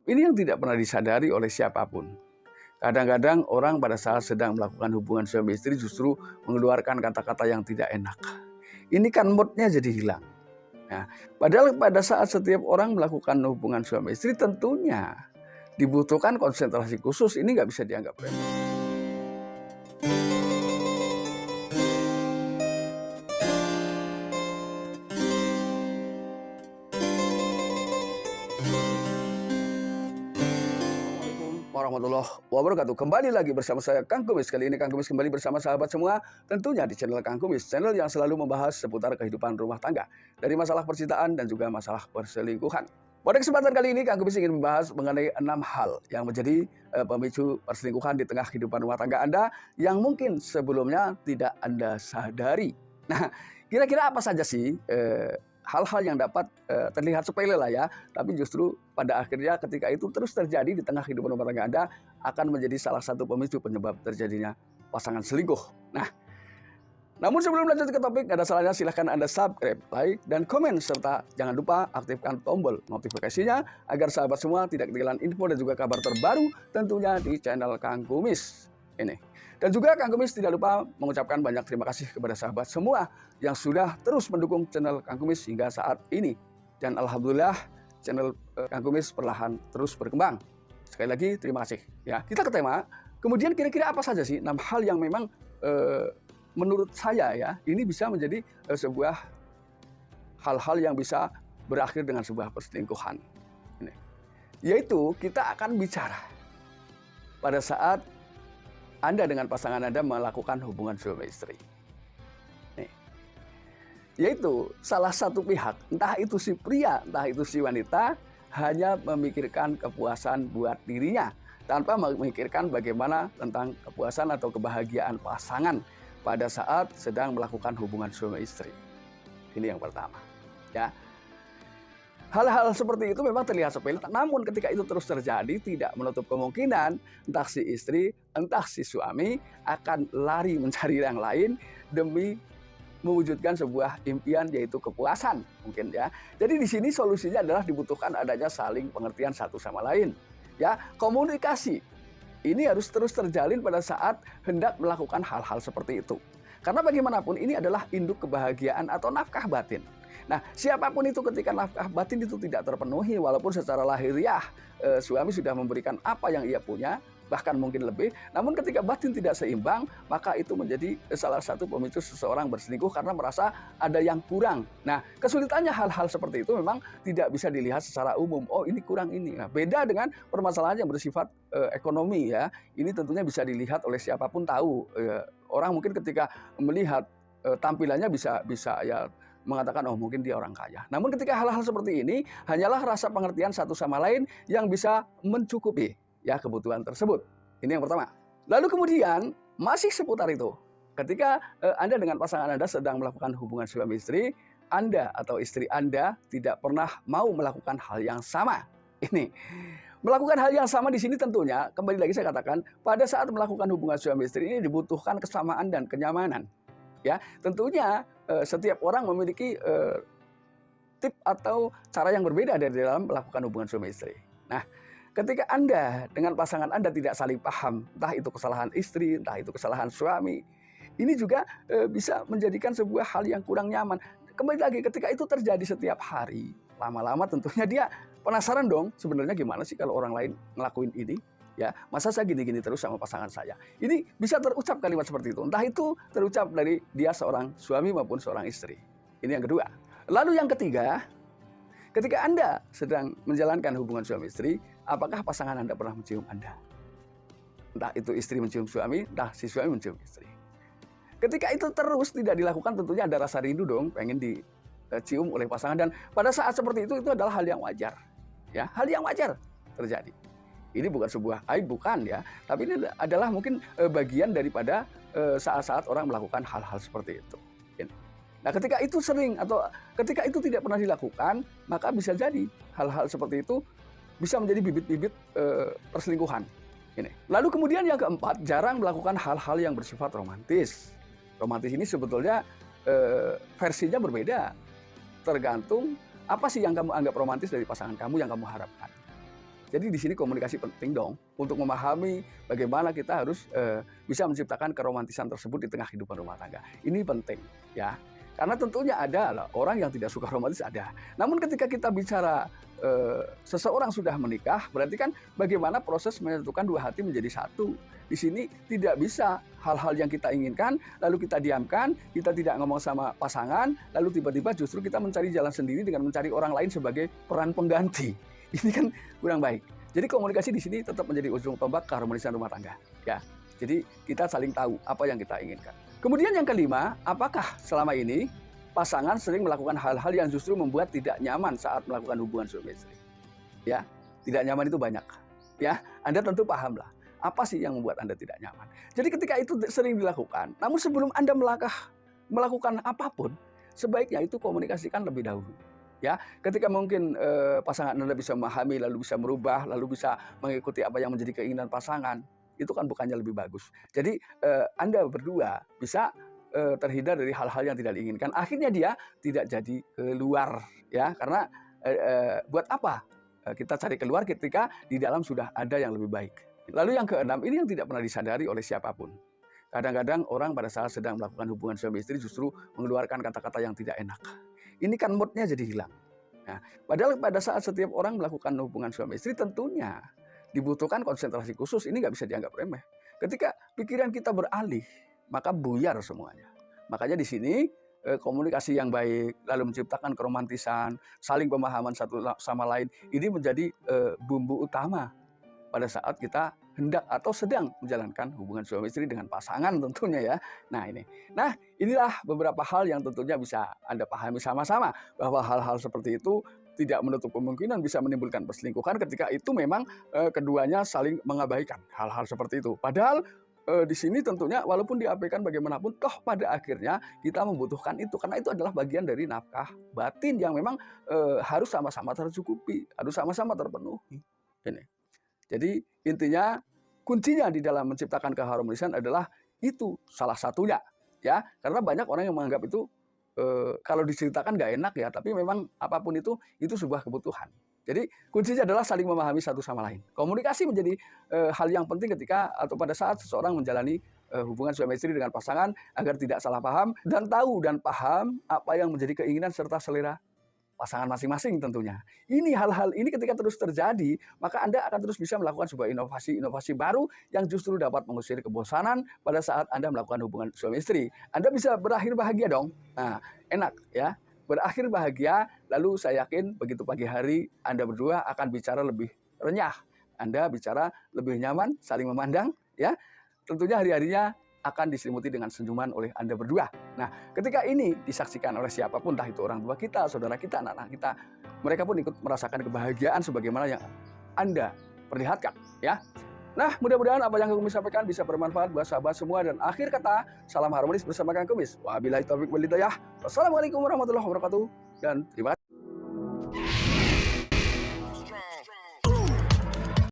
Ini yang tidak pernah disadari oleh siapapun. Kadang-kadang orang pada saat sedang melakukan hubungan suami istri justru mengeluarkan kata-kata yang tidak enak. Ini kan moodnya jadi hilang. Nah, padahal pada saat setiap orang melakukan hubungan suami istri tentunya dibutuhkan konsentrasi khusus. Ini nggak bisa dianggap remeh. Warahmatullahi wabarakatuh. Kembali lagi bersama saya Kang Kumis. Kali ini Kang Kumis kembali bersama sahabat semua, tentunya di channel Kang Kumis, channel yang selalu membahas seputar kehidupan rumah tangga, dari masalah percintaan dan juga masalah perselingkuhan. Pada kesempatan kali ini Kang Kumis ingin membahas mengenai 6 hal yang menjadi pemicu perselingkuhan di tengah kehidupan rumah tangga Anda yang mungkin sebelumnya tidak Anda sadari. Nah, kira-kira apa saja sih hal-hal yang dapat terlihat sepele lah ya, tapi justru pada akhirnya ketika itu terus terjadi di tengah kehidupan rumah tangga Anda akan menjadi salah satu pemicu penyebab terjadinya pasangan selingkuh. Nah, namun sebelum lanjut ke topik, ada salahnya silahkan Anda subscribe, like, dan komen, serta jangan lupa aktifkan tombol notifikasinya agar sahabat semua tidak ketinggalan info dan juga kabar terbaru tentunya di channel Kang Kumis ini. Dan juga Kang Kumis tidak lupa mengucapkan banyak terima kasih kepada sahabat semua yang sudah terus mendukung channel Kang Kumis hingga saat ini. Dan alhamdulillah channel Kang Kumis perlahan terus berkembang. Sekali lagi terima kasih. Ya, kita ke tema. Kemudian kira-kira apa saja sih 6 hal yang memang menurut saya ya ini bisa menjadi sebuah hal-hal yang bisa berakhir dengan sebuah perselingkuhan. Ini. Yaitu kita akan bicara pada saat Anda dengan pasangan Anda melakukan hubungan suami istri. Nih. Yaitu salah satu pihak, entah itu si pria, entah itu si wanita, hanya memikirkan kepuasan buat dirinya tanpa memikirkan bagaimana tentang kepuasan atau kebahagiaan pasangan pada saat sedang melakukan hubungan suami istri. Ini yang pertama. Ya. Hal-hal seperti itu memang terlihat sepele, namun ketika itu terus terjadi tidak menutup kemungkinan entah si istri, entah si suami akan lari mencari yang lain demi mewujudkan sebuah impian yaitu kepuasan mungkin ya. Jadi di sini solusinya adalah dibutuhkan adanya saling pengertian satu sama lain. Ya, komunikasi ini harus terus terjalin pada saat hendak melakukan hal-hal seperti itu. Karena bagaimanapun ini adalah induk kebahagiaan atau nafkah batin. Nah, siapapun itu ketika nafkah batin itu tidak terpenuhi, walaupun secara lahiriah suami sudah memberikan apa yang ia punya, bahkan mungkin lebih, namun ketika batin tidak seimbang, maka itu menjadi salah satu pemicu seseorang berselingkuh karena merasa ada yang kurang. Nah, kesulitannya hal-hal seperti itu memang tidak bisa dilihat secara umum. Oh, ini kurang ini. Nah, beda dengan permasalahan yang bersifat ekonomi ya. Ini tentunya bisa dilihat oleh siapapun tahu. Orang mungkin ketika melihat tampilannya bisa ya mengatakan, oh mungkin dia orang kaya. Namun ketika hal-hal seperti ini, hanyalah rasa pengertian satu sama lain yang bisa mencukupi ya kebutuhan tersebut. Ini yang pertama. Lalu kemudian, masih seputar itu. Ketika Anda dengan pasangan Anda sedang melakukan hubungan suami istri, Anda atau istri Anda tidak pernah mau melakukan hal yang sama. Ini. Melakukan hal yang sama di sini tentunya, kembali lagi saya katakan, pada saat melakukan hubungan suami istri ini dibutuhkan kesamaan dan kenyamanan. Ya, tentunya setiap orang memiliki tip atau cara yang berbeda dari dalam melakukan hubungan suami istri. Nah, ketika Anda dengan pasangan Anda tidak saling paham, entah itu kesalahan istri, entah itu kesalahan suami, ini juga bisa menjadikan sebuah hal yang kurang nyaman. Kembali lagi, ketika itu terjadi setiap hari, lama-lama tentunya dia penasaran dong, sebenarnya gimana sih kalau orang lain ngelakuin ini? Ya, masa saya gini-gini terus sama pasangan saya. Ini bisa terucap kalimat seperti itu. Entah itu terucap dari dia seorang suami maupun seorang istri. Ini yang kedua. Lalu yang ketiga, ketika Anda sedang menjalankan hubungan suami istri, apakah pasangan Anda pernah mencium Anda? Entah itu istri mencium suami, entah si suami mencium istri. Ketika itu terus tidak dilakukan, tentunya ada rasa rindu dong, pengen dicium oleh pasangan. Dan pada saat seperti itu adalah hal yang wajar. Ya, hal yang wajar terjadi. Ini bukan sebuah aib, bukan ya. Tapi ini adalah mungkin bagian daripada saat-saat orang melakukan hal-hal seperti itu. Nah, ketika itu sering atau ketika itu tidak pernah dilakukan, maka bisa jadi hal-hal seperti itu bisa menjadi bibit-bibit perselingkuhan. Lalu kemudian yang keempat, jarang melakukan hal-hal yang bersifat romantis. Romantis ini sebetulnya versinya berbeda. Tergantung apa sih yang kamu anggap romantis dari pasangan kamu yang kamu harapkan. Jadi di sini komunikasi penting dong untuk memahami bagaimana kita harus bisa menciptakan keromantisan tersebut di tengah kehidupan rumah tangga. Ini penting ya. Karena tentunya ada loh, orang yang tidak suka romantis ada. Namun ketika kita bicara seseorang sudah menikah, berarti kan bagaimana proses menyatukan dua hati menjadi satu. Di sini tidak bisa hal-hal yang kita inginkan, lalu kita diamkan, kita tidak ngomong sama pasangan, lalu tiba-tiba justru kita mencari jalan sendiri dengan mencari orang lain sebagai peran pengganti. Ini kan kurang baik. Jadi komunikasi di sini tetap menjadi ujung tombak keharmonisan rumah tangga. Ya, jadi kita saling tahu apa yang kita inginkan. Kemudian yang kelima, apakah selama ini pasangan sering melakukan hal-hal yang justru membuat tidak nyaman saat melakukan hubungan suami istri? Ya, tidak nyaman itu banyak. Ya, Anda tentu paham lah. Apa sih yang membuat Anda tidak nyaman? Jadi ketika itu sering dilakukan, namun sebelum Anda melakukan apapun, sebaiknya itu komunikasikan lebih dahulu. Ya, ketika mungkin pasangan Anda bisa memahami, lalu bisa merubah, lalu bisa mengikuti apa yang menjadi keinginan pasangan, itu kan bukannya lebih bagus. Jadi Anda berdua bisa terhindar dari hal-hal yang tidak diinginkan. Akhirnya dia tidak jadi keluar, ya, karena buat apa kita cari keluar ketika di dalam sudah ada yang lebih baik. Lalu yang keenam, ini yang tidak pernah disadari oleh siapapun. Kadang-kadang orang pada saat sedang melakukan hubungan suami istri justru mengeluarkan kata-kata yang tidak enak. Ini kan moodnya jadi hilang. Nah, padahal pada saat setiap orang melakukan hubungan suami istri tentunya dibutuhkan konsentrasi khusus. Ini nggak bisa dianggap remeh. Ketika pikiran kita beralih, maka buyar semuanya. Makanya di sini komunikasi yang baik, lalu menciptakan keromantisan, saling pemahaman satu sama lain, ini menjadi bumbu utama pada saat kita hendak atau sedang menjalankan hubungan suami istri dengan pasangan tentunya ya. Nah inilah beberapa hal yang tentunya bisa Anda pahami sama-sama, bahwa hal-hal seperti itu tidak menutup kemungkinan bisa menimbulkan perselingkuhan ketika itu memang keduanya saling mengabaikan hal-hal seperti itu. Padahal di sini tentunya walaupun diabaikan bagaimanapun, toh pada akhirnya kita membutuhkan itu, karena itu adalah bagian dari nafkah batin yang memang harus sama-sama tercukupi, harus sama-sama terpenuhi. Ini. Jadi intinya kuncinya di dalam menciptakan keharmonisan adalah itu salah satunya, ya, karena banyak orang yang menganggap itu kalau diceritakan nggak enak ya, tapi memang apapun itu sebuah kebutuhan. Jadi kuncinya adalah saling memahami satu sama lain. Komunikasi menjadi hal yang penting ketika atau pada saat seseorang menjalani hubungan suami istri dengan pasangan, agar tidak salah paham dan tahu dan paham apa yang menjadi keinginan serta selera pasangan masing-masing tentunya. Ini hal-hal ini ketika terus terjadi, maka Anda akan terus bisa melakukan sebuah inovasi baru yang justru dapat mengusir kebosanan pada saat Anda melakukan hubungan suami istri. Anda bisa berakhir bahagia dong. Nah, enak ya. Berakhir bahagia, lalu saya yakin begitu pagi hari Anda berdua akan bicara lebih renyah. Anda bicara lebih nyaman, saling memandang ya. Tentunya hari-harinya akan diselimuti dengan senyuman oleh Anda berdua. Nah, ketika ini disaksikan oleh siapapun, entah itu orang tua kita, saudara kita, anak-anak kita, mereka pun ikut merasakan kebahagiaan sebagaimana yang Anda perlihatkan, ya. Nah, mudah-mudahan apa yang kami sampaikan bisa bermanfaat buat sahabat semua, dan akhir kata, salam harmonis bersama Kang Kumis. Wabillahi taufiq wal hidayah. Wassalamualaikum warahmatullahi wabarakatuh, dan terima kasih.